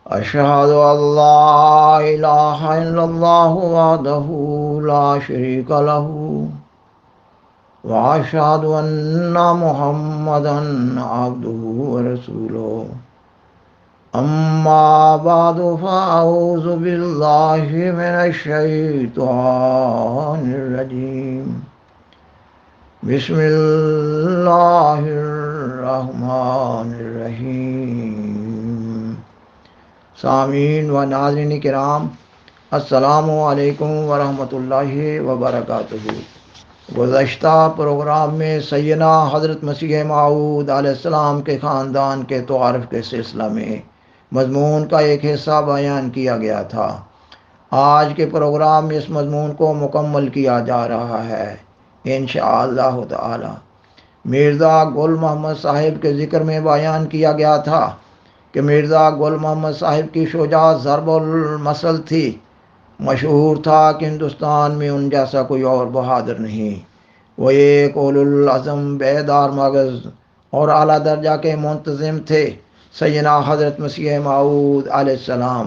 أشهد أن لا إله إلا الله وحده لا شريك له وأشهد أن محمدا عبده ورسوله أما بعد فأعوذ بالله من الشيطان الرجيم بسم الله الرحمن الرحیم۔ سامعین و ناظرین کرام، السلام علیکم ورحمۃ اللہ وبرکاتہ۔ گزشتہ پروگرام میں سیدنا حضرت مسیح موعود علیہ السلام کے خاندان کے تعارف کے سلسلہ میں مضمون کا ایک حصہ بیان کیا گیا تھا۔ آج کے پروگرام میں اس مضمون کو مکمل کیا جا رہا ہے انشاءاللہ تعالی۔ مرزا گل محمد صاحب کے ذکر میں بیان کیا گیا تھا کہ مرزا گل محمد صاحب کی شجاعت ضرب المثل تھی۔ مشہور تھا کہ ہندوستان میں ان جیسا کوئی اور بہادر نہیں۔ وہ ایک اولو العزم، بیدار مغز اور اعلیٰ درجہ کے منتظم تھے۔ سیدنا حضرت مسیح موعود علیہ السلام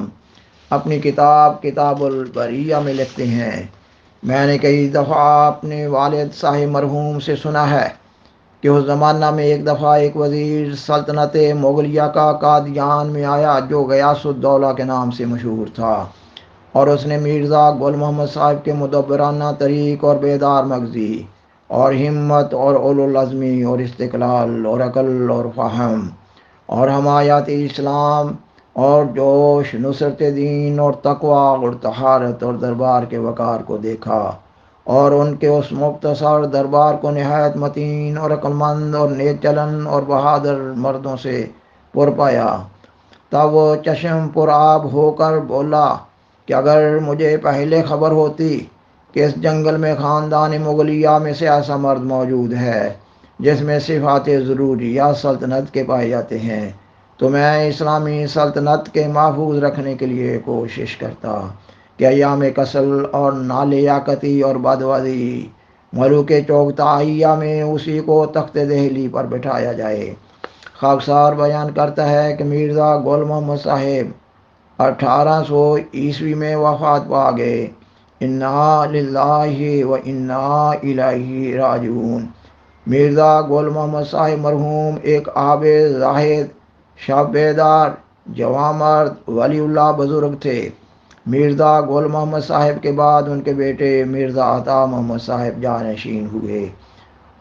اپنی کتاب البریہ میں لکھتے ہیں، میں نے کئی دفعہ اپنے والد صاحب مرحوم سے سنا ہے کہ اس زمانہ میں ایک دفعہ ایک وزیر سلطنت مغلیہ کا قادیان میں آیا جو غیاث الدولہ کے نام سے مشہور تھا، اور اس نے مرزا گل محمد صاحب کے مدبرانہ طریق اور بیدار مغزی اور ہمت اور اولو العزمی اور استقلال اور عقل اور فہم اور حمایت اسلام اور جوش، نصرت دین اور تقوی اور طہارت اور دربار کے وقار کو دیکھا، اور ان کے اس مختصر دربار کو نہایت متین اور عقل مند اور نیک چلن اور بہادر مردوں سے پر پایا۔ تب وہ چشم پر آب ہو کر بولا کہ اگر مجھے پہلے خبر ہوتی کہ اس جنگل میں خاندان مغلیہ میں سے ایسا مرد موجود ہے جس میں صفات ضروریہ سلطنت کے پائے جاتے ہیں، تو میں اسلامی سلطنت کے محفوظ رکھنے کے لیے کوشش کرتا کہ ایام کسل اور نالیاقتی اور بدوادی ملوک چوغتائیہ میں اسی کو تخت دہلی پر بٹھایا جائے۔ خاکسار بیان کرتا ہے کہ مرزا گل محمد صاحب 1800 میں وفات پا گئے۔ انا للہ و انا الیہ راجعون۔ مرزا گل محمد صاحب مرحوم ایک عابد، زاہد، شب بیدار، جوان مرد، ولی اللہ بزرگ تھے۔ مرزا گل محمد صاحب کے بعد ان کے بیٹے مرزا عطا محمد صاحب جانشین ہوئے۔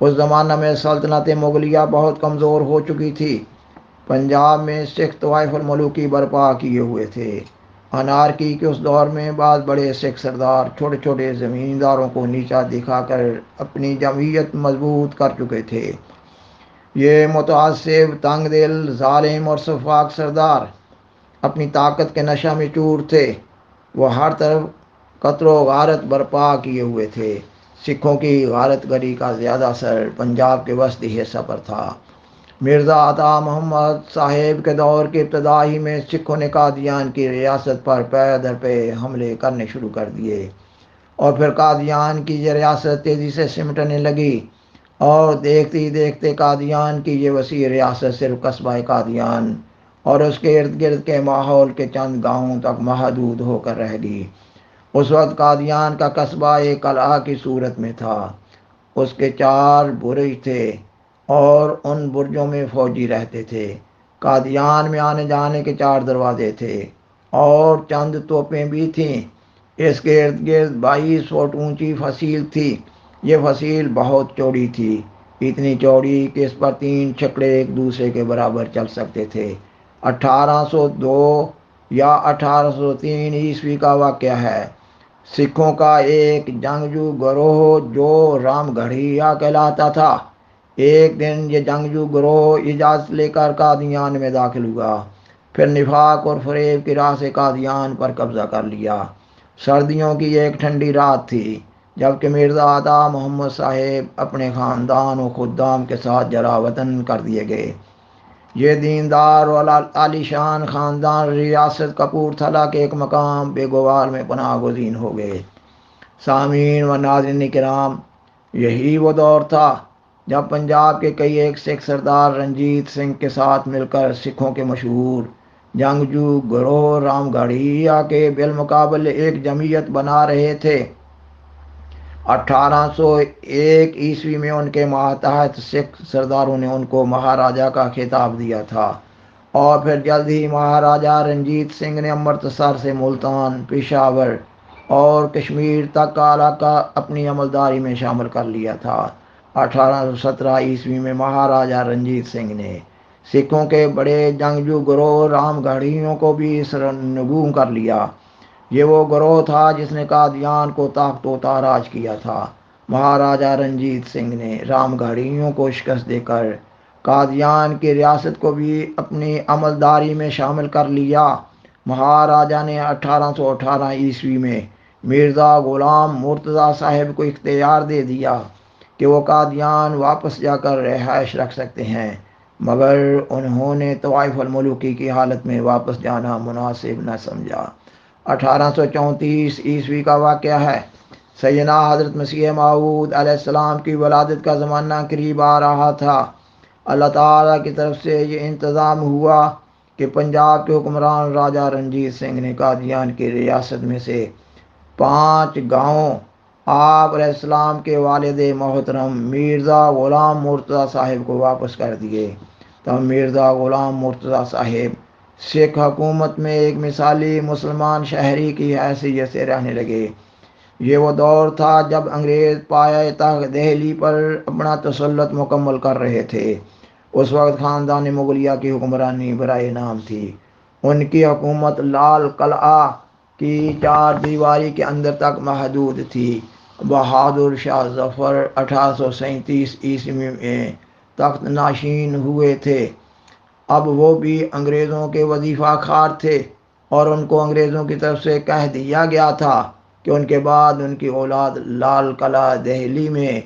اس زمانہ میں سلطنت مغلیہ بہت کمزور ہو چکی تھی۔ پنجاب میں سکھ طوائف الملوکی برپا کیے ہوئے تھے۔ انارکی کے اس دور میں بعض بڑے سکھ سردار چھوٹے چھوٹے زمینداروں کو نیچا دکھا کر اپنی جمعیت مضبوط کر چکے تھے۔ یہ متعصب، تنگ دل، ظالم اور سفاک سردار اپنی طاقت کے نشہ میں چور تھے۔ وہ ہر طرف قتل و غارت برپا کیے ہوئے تھے۔ سکھوں کی غارت گری کا زیادہ اثر پنجاب کے وسطی حصہ پر تھا۔ مرزا عطا محمد صاحب کے دور کے ابتدائی میں سکھوں نے قادیان کی ریاست پر پے در پے حملے کرنے شروع کر دیے، اور پھر قادیان کی یہ ریاست تیزی سے سمٹنے لگی، اور دیکھتے ہی دیکھتے قادیان کی یہ وسیع ریاست صرف قصبہ قادیان اور اس کے ارد گرد کے ماحول کے چند گاؤں تک محدود ہو کر رہ گئی۔ اس وقت قادیان کا قصبہ ایک قلعہ کی صورت میں تھا۔ اس کے 4 برج تھے اور ان برجوں میں فوجی رہتے تھے۔ قادیان میں آنے جانے کے 4 دروازے تھے اور چند توپیں بھی تھیں۔ اس کے ارد گرد 22 فٹ اونچی فصیل تھی۔ یہ فصیل بہت چوڑی تھی، اتنی چوڑی کہ اس پر 3 چھکڑے ایک دوسرے کے برابر چل سکتے تھے۔ 1802 یا 1803 کا واقعہ ہے۔ سکھوں کا ایک جنگجو گروہ جو رام گڑھیا کہلاتا تھا، ایک دن یہ جنگجو گروہ اجازت لے کر قادیان میں داخل ہوا، پھر نفاق اور فریب کی راہ سے قادیان پر قبضہ کر لیا۔ سردیوں کی ایک ٹھنڈی رات تھی جبکہ مرزا عطا محمد صاحب اپنے خاندان و خدام کے ساتھ جلا وطن کر دیے گئے۔ یہ دیندار اور عالیشان خاندان ریاست کپورتھلا کے ایک مقام بیگوال میں پناہ گزین ہو گئے۔ سامعین و ناظرین کرام، یہی وہ دور تھا جب پنجاب کے کئی ایک سکھ سردار رنجیت سنگھ کے ساتھ مل کر سکھوں کے مشہور جنگجو گروہ رام گڑھیا کے بالمقابل ایک جمعیت بنا رہے تھے۔ 1801 میں ان کے ماتحت سکھ سرداروں نے ان کو مہاراجا کا خطاب دیا تھا، اور پھر جلد ہی مہاراجا رنجیت سنگھ نے امرتسر سے ملتان، پشاور اور کشمیر تک کا علاقہ اپنی عملداری میں شامل کر لیا تھا۔ 1817 میں مہاراجا رنجیت سنگھ نے سکھوں کے بڑے جنگجو گروہ رام گڑھیوں کو بھی سرنگوں کر لیا۔ یہ وہ گروہ تھا جس نے قادیان کو طاقت و تاراج کیا تھا۔ مہاراجا رنجیت سنگھ نے رام گڑھیوں کو شکست دے کر قادیان کی ریاست کو بھی اپنی عملداری میں شامل کر لیا۔ مہاراجا نے 1818 میں مرزا غلام مرتضیٰ صاحب کو اختیار دے دیا کہ وہ قادیان واپس جا کر رہائش رکھ سکتے ہیں، مگر انہوں نے طوائف الملوکی کی حالت میں واپس جانا مناسب نہ سمجھا۔ 1834 کا واقعہ ہے۔ سیدنا حضرت مسیح موعود علیہ السلام کی ولادت کا زمانہ قریب آ رہا تھا۔ اللہ تعالیٰ کی طرف سے یہ انتظام ہوا کہ پنجاب کے حکمران راجا رنجیت سنگھ نے قادیان کی ریاست میں سے 5 گاؤں آپ علیہ السلام کے والد محترم مرزا غلام مرتضیٰ صاحب کو واپس کر دیے۔ تب مرزا غلام مرتضیٰ صاحب سکھ حکومت میں ایک مثالی مسلمان شہری کی حیثیت سے رہنے لگے۔ یہ وہ دور تھا جب انگریز پایہ تخت دہلی پر اپنا تسلط مکمل کر رہے تھے۔ اس وقت خاندان مغلیہ کی حکمرانی برائے نام تھی۔ ان کی حکومت لال قلعہ کی 4 دیواری کے اندر تک محدود تھی۔ بہادر شاہ ظفر 1837 میں تخت نشین ہوئے تھے۔ اب وہ بھی انگریزوں کے وظیفہ خوار تھے، اور ان کو انگریزوں کی طرف سے کہہ دیا گیا تھا کہ ان کے بعد ان کی اولاد لال قلعہ دہلی میں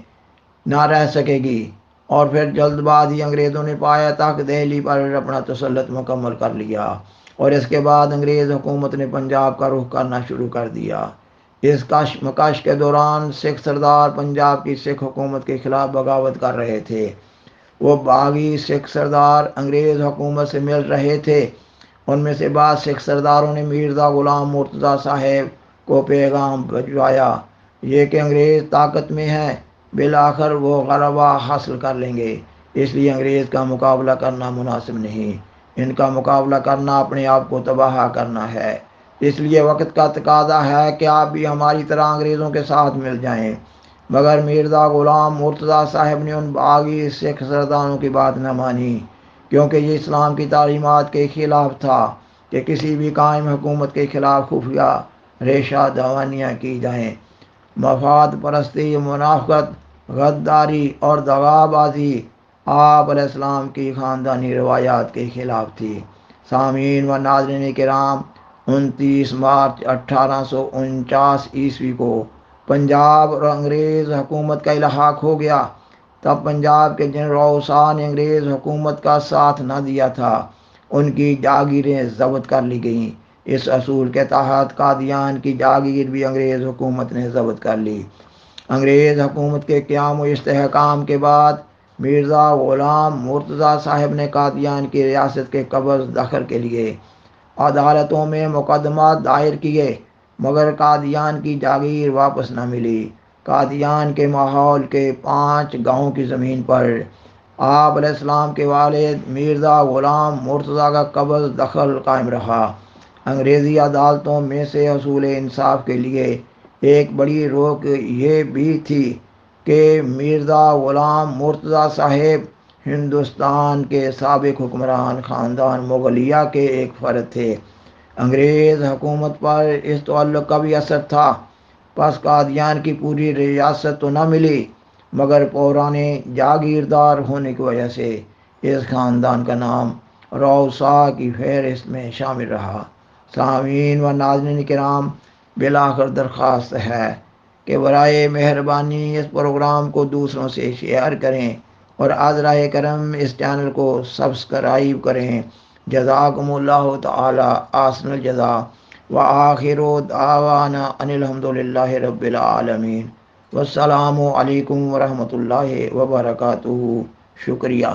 نہ رہ سکے گی۔ اور پھر جلد بعد ہی انگریزوں نے پایا تخت دہلی پر اپنا تسلط مکمل کر لیا، اور اس کے بعد انگریز حکومت نے پنجاب کا رخ کرنا شروع کر دیا۔ اس کشمکش کے دوران سکھ سردار پنجاب کی سکھ حکومت کے خلاف بغاوت کر رہے تھے۔ وہ باغی سکھ سردار انگریز حکومت سے مل رہے تھے۔ ان میں سے بعض سکھ سرداروں نے مرزا غلام مرتضیٰ صاحب کو پیغام بھجوایا یہ کہ انگریز طاقت میں ہیں، بالآخر وہ غلبہ حاصل کر لیں گے، اس لیے انگریز کا مقابلہ کرنا مناسب نہیں۔ ان کا مقابلہ کرنا اپنے آپ کو تباہ کرنا ہے، اس لیے وقت کا تقاضا ہے کہ آپ بھی ہماری طرح انگریزوں کے ساتھ مل جائیں۔ مگر مرزا غلام مرتضیٰ صاحب نے ان باغی سکھ سرداروں کی بات نہ مانی، کیونکہ یہ اسلام کی تعلیمات کے خلاف تھا کہ کسی بھی قائم حکومت کے خلاف خفیہ ریشہ دوانیاں کی جائیں۔ مفاد پرستی، منافقت، غداری اور دغا بازی آپ علیہ السلام کی خاندانی روایات کے خلاف تھی۔ سامعین و ناظرین کرام، 29 مارچ 1849 کو پنجاب اور انگریز حکومت کا الحاق ہو گیا۔ تب پنجاب کے جن رؤساء نے انگریز حکومت کا ساتھ نہ دیا تھا، ان کی جاگیریں ضبط کر لی گئیں۔ اس اصول کے تحت قادیان کی جاگیر بھی انگریز حکومت نے ضبط کر لی۔ انگریز حکومت کے قیام و استحکام کے بعد مرزا غلام مرتضیٰ صاحب نے قادیان کی ریاست کے قبض دخل کے لیے عدالتوں میں مقدمات دائر کیے، مگر قادیان کی جاگیر واپس نہ ملی۔ قادیان کے ماحول کے 5 گاؤں کی زمین پر آپ علیہ السلام کے والد مرزا غلام مرتضیٰ کا قبض دخل قائم رہا۔ انگریزی عدالتوں میں سے حصول انصاف کے لیے ایک بڑی روک یہ بھی تھی کہ مرزا غلام مرتضیٰ صاحب ہندوستان کے سابق حکمران خاندان مغلیہ کے ایک فرد تھے۔ انگریز حکومت پر اس تعلق کا بھی اثر تھا۔ پس قادیان کی پوری ریاست تو نہ ملی، مگر پرانے جاگیردار ہونے کی وجہ سے اس خاندان کا نام رؤساء کی فہرست میں شامل رہا۔ سامعین و ناظرین کرام، بالآخر درخواست ہے کہ برائے مہربانی اس پروگرام کو دوسروں سے شیئر کریں اور عذرائے کرم اس چینل کو سبسکرائب کریں۔ جزاکم اللہ تعالی احسن الجزا، وآخر دعوانا ان الحمد للہ رب العالمین، والسلام علیکم ورحمۃ اللہ وبرکاتہ۔ شکریہ۔